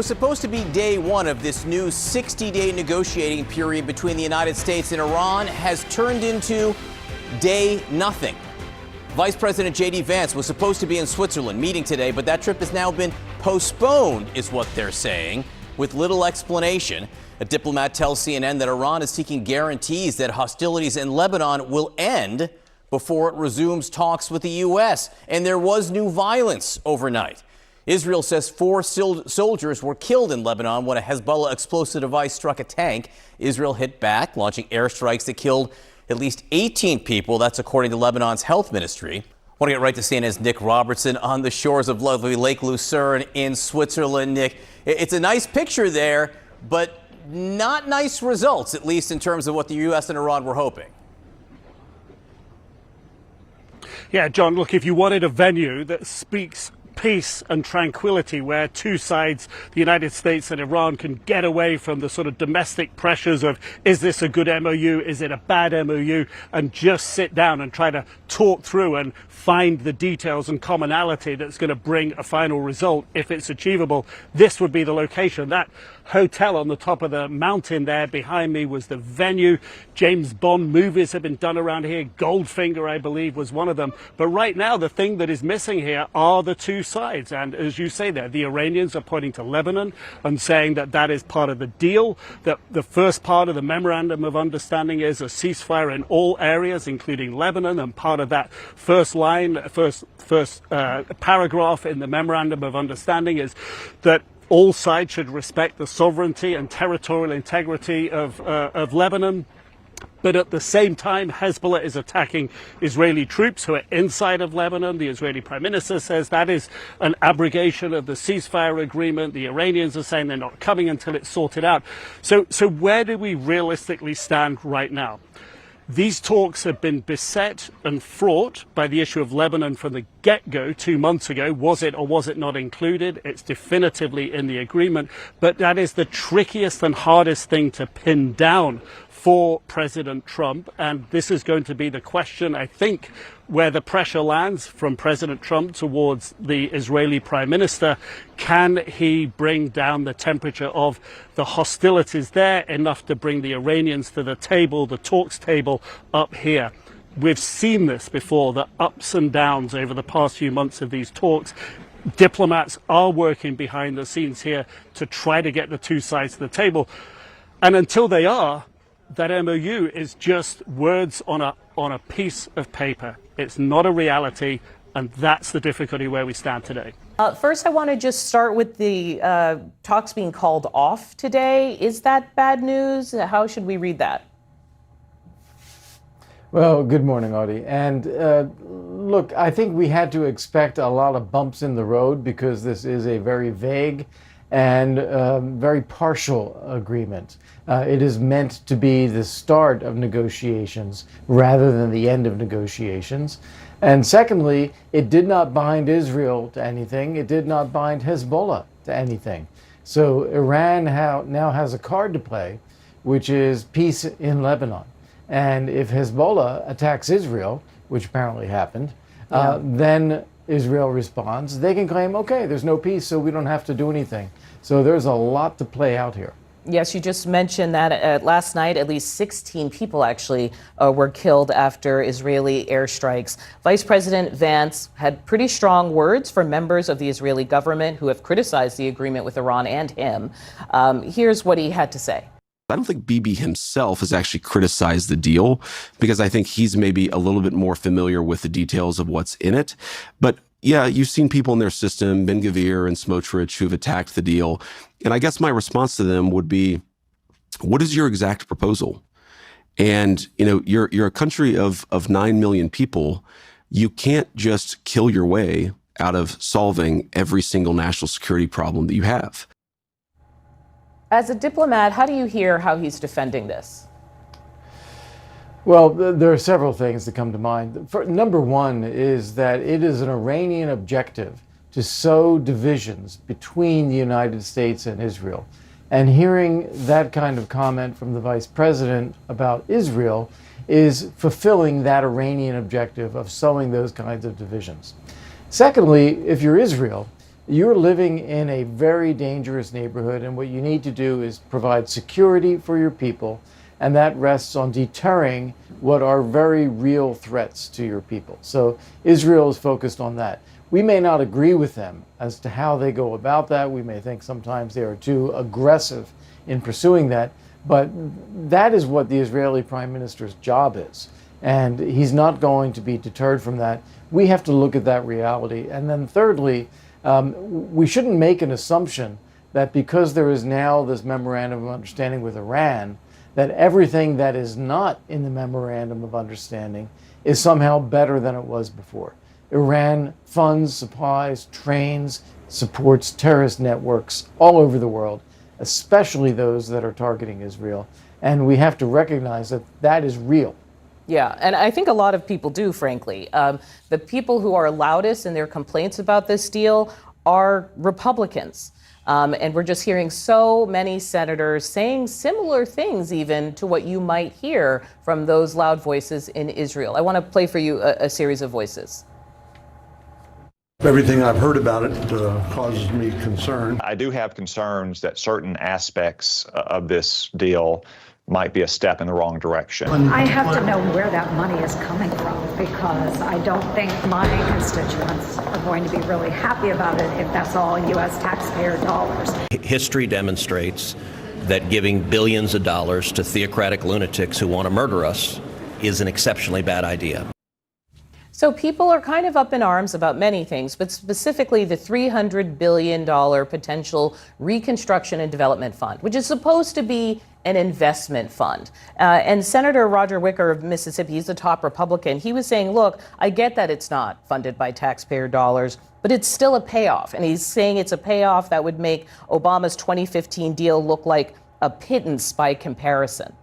was supposed to be day one of this new 60-day negotiating period between the United States and Iran has turned into day nothing. Vice President J.D. Vance was supposed to be in Switzerland meeting today, but that trip has now been postponed, is what they're saying, with little explanation. A diplomat tells CNN that Iran is seeking guarantees that hostilities in Lebanon will end before it resumes talks with the U.S. And there was new violence overnight. Israel says 4 soldiers were killed in Lebanon when a Hezbollah explosive device struck a tank. Israel hit back, launching airstrikes that killed at least 18 people. That's according to Lebanon's health ministry. I want to get right to CNN's Nick Robertson on the shores of lovely Lake Lucerne in Switzerland. Nick, it's a nice picture there, but not nice results, at least in terms of what the U.S. and Iran were hoping. Yeah, John, look, if you wanted a venue that speaks peace and tranquility, where two sides, the United States and Iran, can get away from the sort of domestic pressures of, is this a good MOU, is it a bad MOU, and just sit down and try to talk through and find the details and commonality that's going to bring a final result if it's achievable, this would be the location. That hotel on the top of the mountain there behind me was the venue. James Bond movies have been done around here. Goldfinger, I believe, was one of them. But right now, the thing that is missing here are the two sides. And as you say there, the Iranians are pointing to Lebanon and saying that that is part of the deal, that the first part of the memorandum of understanding is a ceasefire in all areas, including Lebanon. And part of that first paragraph in the memorandum of understanding is that all sides should respect the sovereignty and territorial integrity of Lebanon. But at the same time, Hezbollah is attacking Israeli troops who are inside of Lebanon. The Israeli Prime Minister says that is an abrogation of the ceasefire agreement. The Iranians are saying they're not coming until it's sorted out. So where do we realistically stand right now? These talks have been beset and fraught by the issue of Lebanon from the get-go 2 months ago. Was it or was it not included? It's definitively in the agreement, but that is the trickiest and hardest thing to pin down for President Trump. And this is going to be the question, I think, where the pressure lands from President Trump towards the Israeli Prime Minister. Can he bring down the temperature of the hostilities there enough to bring the Iranians to the table, the talks table up here? We've seen this before, the ups and downs over the past few months of these talks. Diplomats are working behind the scenes here to try to get the two sides to the table. And until they are, that MOU is just words on a piece of paper. It's not a reality, and that's the difficulty where we stand today. First, I want to just start with the talks being called off today. Is that bad news? How should we read that? Well, good morning, Audie. And look, I think we had to expect a lot of bumps in the road because this is a very vague and very partial agreement. It is meant to be the start of negotiations rather than the end of negotiations. And secondly, it did not bind Israel to anything. It did not bind Hezbollah to anything. So Iran now has a card to play, which is peace in Lebanon. And if Hezbollah attacks Israel, which apparently happened, then Israel responds. They can claim, okay, there's no peace, so we don't have to do anything. So there's a lot to play out here. Yes, you just mentioned that last night, at least 16 people actually were killed after Israeli airstrikes. Vice President Vance had pretty strong words for members of the Israeli government who have criticized the agreement with Iran and him. Here's what he had to say. I don't think Bibi himself has actually criticized the deal because I think he's maybe a little bit more familiar with the details of what's in it. But yeah, you've seen people in their system, Ben-Gvir and Smotrich, who've attacked the deal. And I guess my response to them would be, what is your exact proposal? And, you know, you're a country of 9 million people. You can't just kill your way out of solving every single national security problem that you have. As a diplomat, how do you hear how he's defending this? Well, there are several things that come to mind. Number one is that it is an Iranian objective to sow divisions between the United States and Israel. And hearing that kind of comment from the vice president about Israel is fulfilling that Iranian objective of sowing those kinds of divisions. Secondly, if you're Israel, you're living in a very dangerous neighborhood, and what you need to do is provide security for your people, and that rests on deterring what are very real threats to your people. So Israel is focused on that. We may not agree with them as to how they go about that. We may think sometimes they are too aggressive in pursuing that, but that is what the Israeli Prime Minister's job is. And he's not going to be deterred from that. We have to look at that reality. And then thirdly, we shouldn't make an assumption that because there is now this memorandum of understanding with Iran, that everything that is not in the memorandum of understanding is somehow better than it was before. Iran funds, supplies, trains, supports terrorist networks all over the world, especially those that are targeting Israel. And we have to recognize that that is real. Yeah, and I think a lot of people do, frankly. The people who are loudest in their complaints about this deal are Republicans. And we're just hearing so many senators saying similar things even to what you might hear from those loud voices in Israel. I want to play for you a series of voices. Everything I've heard about it causes me concern. I do have concerns that certain aspects of this deal might be a step in the wrong direction. I have to know where that money is coming from, because I don't think my constituents are going to be really happy about it if that's all U.S. taxpayer dollars. History demonstrates that giving billions of dollars to theocratic lunatics who want to murder us is an exceptionally bad idea. So people are kind of up in arms about many things, but specifically the $300 billion potential Reconstruction and Development Fund, which is supposed to be an investment fund. And Senator Roger Wicker of Mississippi, he's the top Republican, he was saying, look, I get that it's not funded by taxpayer dollars, but it's still a payoff. And he's saying it's a payoff that would make Obama's 2015 deal look like a pittance by comparison.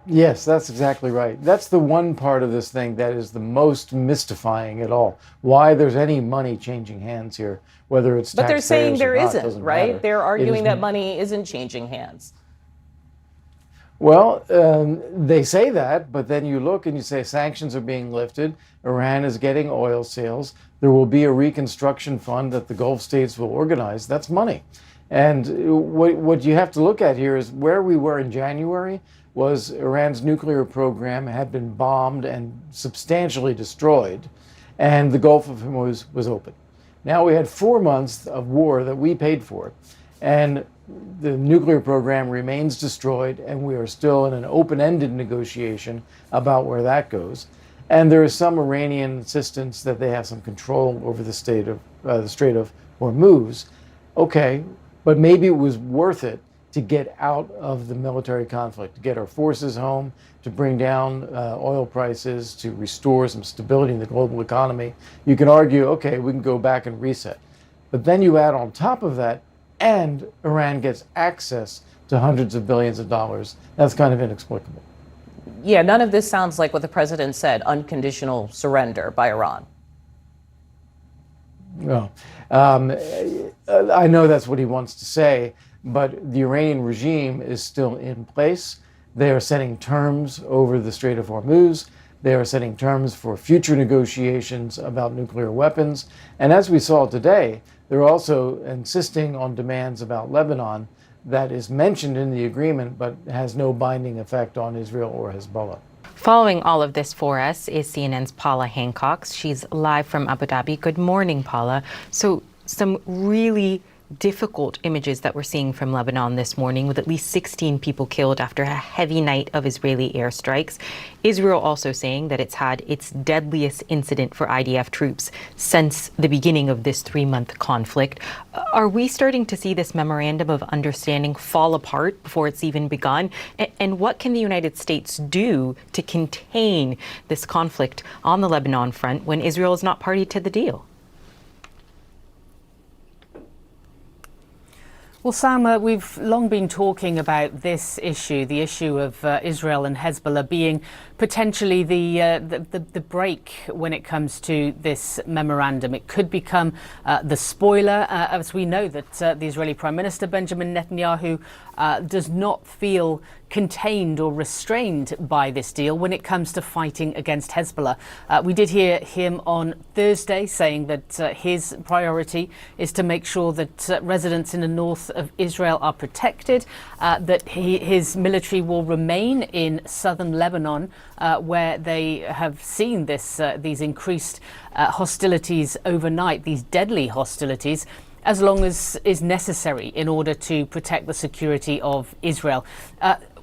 Yes, that's exactly right. That's the one part of this thing that is the most mystifying at all. Why there's any money changing hands here, whether it's But they're saying there not, isn't, right? Matter. They're arguing that money isn't changing hands. Well, they say that, but then you look and you say sanctions are being lifted. Iran is getting oil sales. There will be a reconstruction fund that the Gulf states will organize. That's money. And what you have to look at here is where we were in January was Iran's nuclear program had been bombed and substantially destroyed, and the Gulf of Hormuz was open. Now we had 4 months of war that we paid for, and the nuclear program remains destroyed, and we are still in an open-ended negotiation about where that goes. And there is some Iranian insistence that they have some control over the Strait of Hormuz. Okay, but maybe it was worth it to get out of the military conflict, to get our forces home, to bring down oil prices, to restore some stability in the global economy. You can argue, okay, we can go back and reset. But then you add on top of that, and Iran gets access to hundreds of billions of dollars. That's kind of inexplicable. Yeah, none of this sounds like what the president said, unconditional surrender by Iran. No. I know that's what he wants to say, but the Iranian regime is still in place. They are setting terms over the Strait of Hormuz. They are setting terms for future negotiations about nuclear weapons. And as we saw today, they're also insisting on demands about Lebanon that is mentioned in the agreement but has no binding effect on Israel or Hezbollah. Following all of this for us is CNN's Paula Hancock. She's live from Abu Dhabi. Good morning, Paula. So some really difficult images that we're seeing from Lebanon this morning, with at least 16 people killed after a heavy night of Israeli airstrikes. Israel also saying that it's had its deadliest incident for IDF troops since the beginning of this 3-month conflict. Are we starting to see this memorandum of understanding fall apart before it's even begun? And what can the United States do to contain this conflict on the Lebanon front when Israel is not party to the deal? Well, Sam, we've long been talking about this issue, the issue of Israel and Hezbollah being potentially the break when it comes to this memorandum. It could become the spoiler, as we know that the Israeli Prime Minister Benjamin Netanyahu does not feel contained or restrained by this deal when it comes to fighting against Hezbollah. We did hear him on Thursday saying that his priority is to make sure that residents in the north of Israel are protected, that his military will remain in southern Lebanon, where they have seen these increased hostilities overnight, these deadly hostilities, as long as is necessary in order to protect the security of Israel.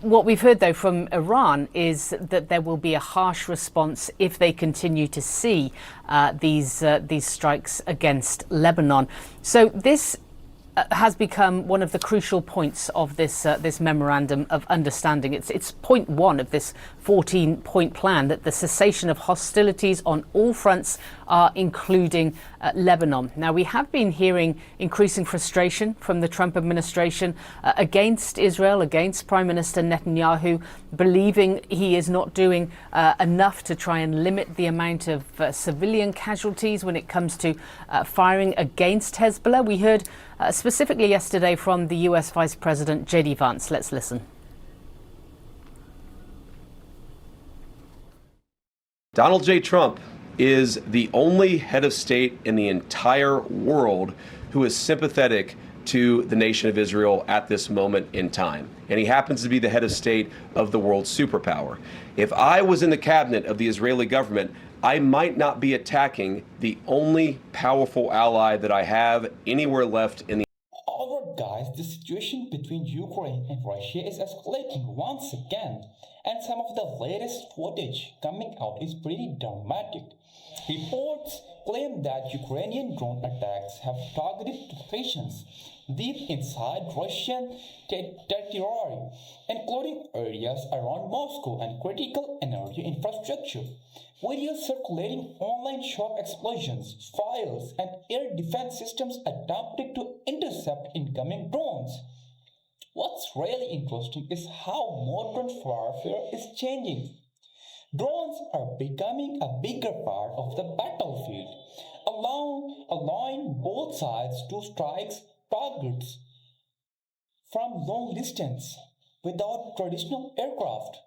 What we've heard, though, from Iran is that there will be a harsh response if they continue to see these strikes against Lebanon. So this has become one of the crucial points of this memorandum of understanding. It's point one of this 14-point plan, that the cessation of hostilities on all fronts are including Lebanon. Now, we have been hearing increasing frustration from the Trump administration against Israel, against Prime Minister Netanyahu, believing he is not doing enough to try and limit the amount of civilian casualties when it comes to firing against Hezbollah. We heard specifically yesterday from the US Vice President J.D. Vance. Let's listen. Donald J. Trump is the only head of state in the entire world who is sympathetic to the nation of Israel at this moment in time. And he happens to be the head of state of the world superpower. If I was in the cabinet of the Israeli government, I might not be attacking the only powerful ally that I have anywhere left in the. Alright guys, the situation between Ukraine and Russia is escalating once again, and some of the latest footage coming out is pretty dramatic. Reports claim that Ukrainian drone attacks have targeted locations deep inside Russian territory, including areas around Moscow and critical energy infrastructure. Videos circulating online show explosions, fires, and air defense systems attempting to intercept incoming drones. What's really interesting is how modern warfare is changing. Drones are becoming a bigger part of the battlefield, allowing both sides to strike targets from long distance without traditional aircraft.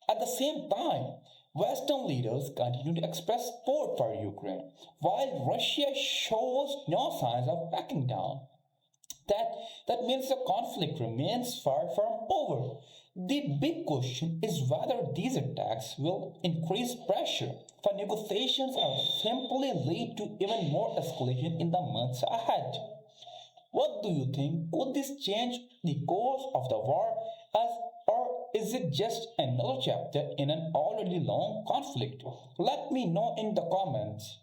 At the same time, Western leaders continue to express support for Ukraine, while Russia shows no signs of backing down. That means the conflict remains far from over. The big question is whether these attacks will increase pressure for negotiations or simply lead to even more escalation in the months ahead. What do you think? Could this change the course of the war, or is it just another chapter in an already long conflict? Let me know in the comments.